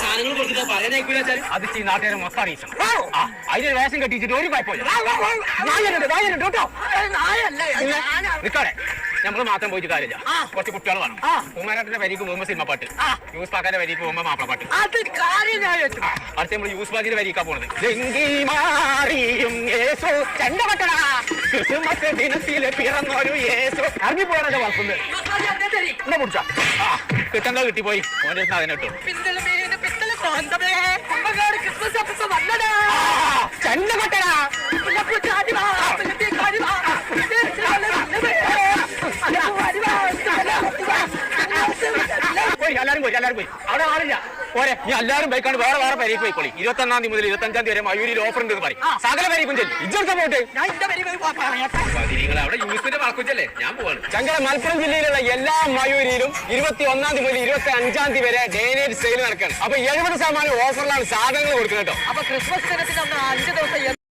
സാധനങ്ങൾ കൊടുത്തിട്ട് പറയാനേക്കൂല. അത് നാട്ടുകാരെ മൊത്തം അറിയിച്ചു. അതിനൊരു വേഷം കെട്ടിച്ചിട്ട് ഒരു കുഴപ്പമില്ല. നിൽക്കാടെ നമ്മള് മാത്രം പോയിട്ട് കാര്യമില്ല. കുറച്ച് കുട്ടികൾ വേണം. കുമാരേട്ടന്റെ വരിക്ക് പോകുമ്പോ സിനിമ പാട്ട്, യൂസ് പാക്കാന്റെ വരിക്ക് പോകുമ്പോ മാപ്പിള പാട്ട്. അടുത്ത നമ്മള് യൂസ് പാക്കിന്റെ വരിക്കാ പോണത്. ദിനത്തില് പിറന്നൊരു യേശു ഇറങ്ങി പോകാനൊക്കെ വളർത്തുന്നത് എന്നാ പിടിച്ചാ കിട്ടണ്ട കിട്ടിപ്പോയി. ഓൻ്റെ അതിനിട്ടു ചെണ്ട കൊട്ടടാ. എല്ലാരും പോയി അവിടെ ആളില്ല. പോരെ നീ എല്ലാരും ബൈക്കാണ്ട് വേറെ വേറെ പേരേക്ക് പോയിക്കോളി. 21-ാം തീയതി മുതൽ 25-ാം തീയതി വരെ മയൂരിൽ ഓഫർ ഉണ്ടെന്ന് പറയും. സകല പേരേക്കും ചെല്ലും. ഇജ്ജൊക്കെ പോട്ടെ. അവിടെ യൂസിന്റെ വാക്കുച്ചല്ലേ ഞാൻ പോവാണ്. ചങ്കര മലപ്പുറം ജില്ലയിലുള്ള എല്ലാ മയൂരിലും 21-ാം തീയതി മുതൽ 25-ാം തീയതി വരെ ഡേ നൈറ്റ് സെയിൽ നടക്കണം. അപ്പൊ 70% ഓഫറിലാണ് സാധനങ്ങൾ കൊടുക്കുന്നത് കേട്ടോ. അപ്പൊ ക്രിസ്മസ് ദിനത്തിന് 5 ദിവസം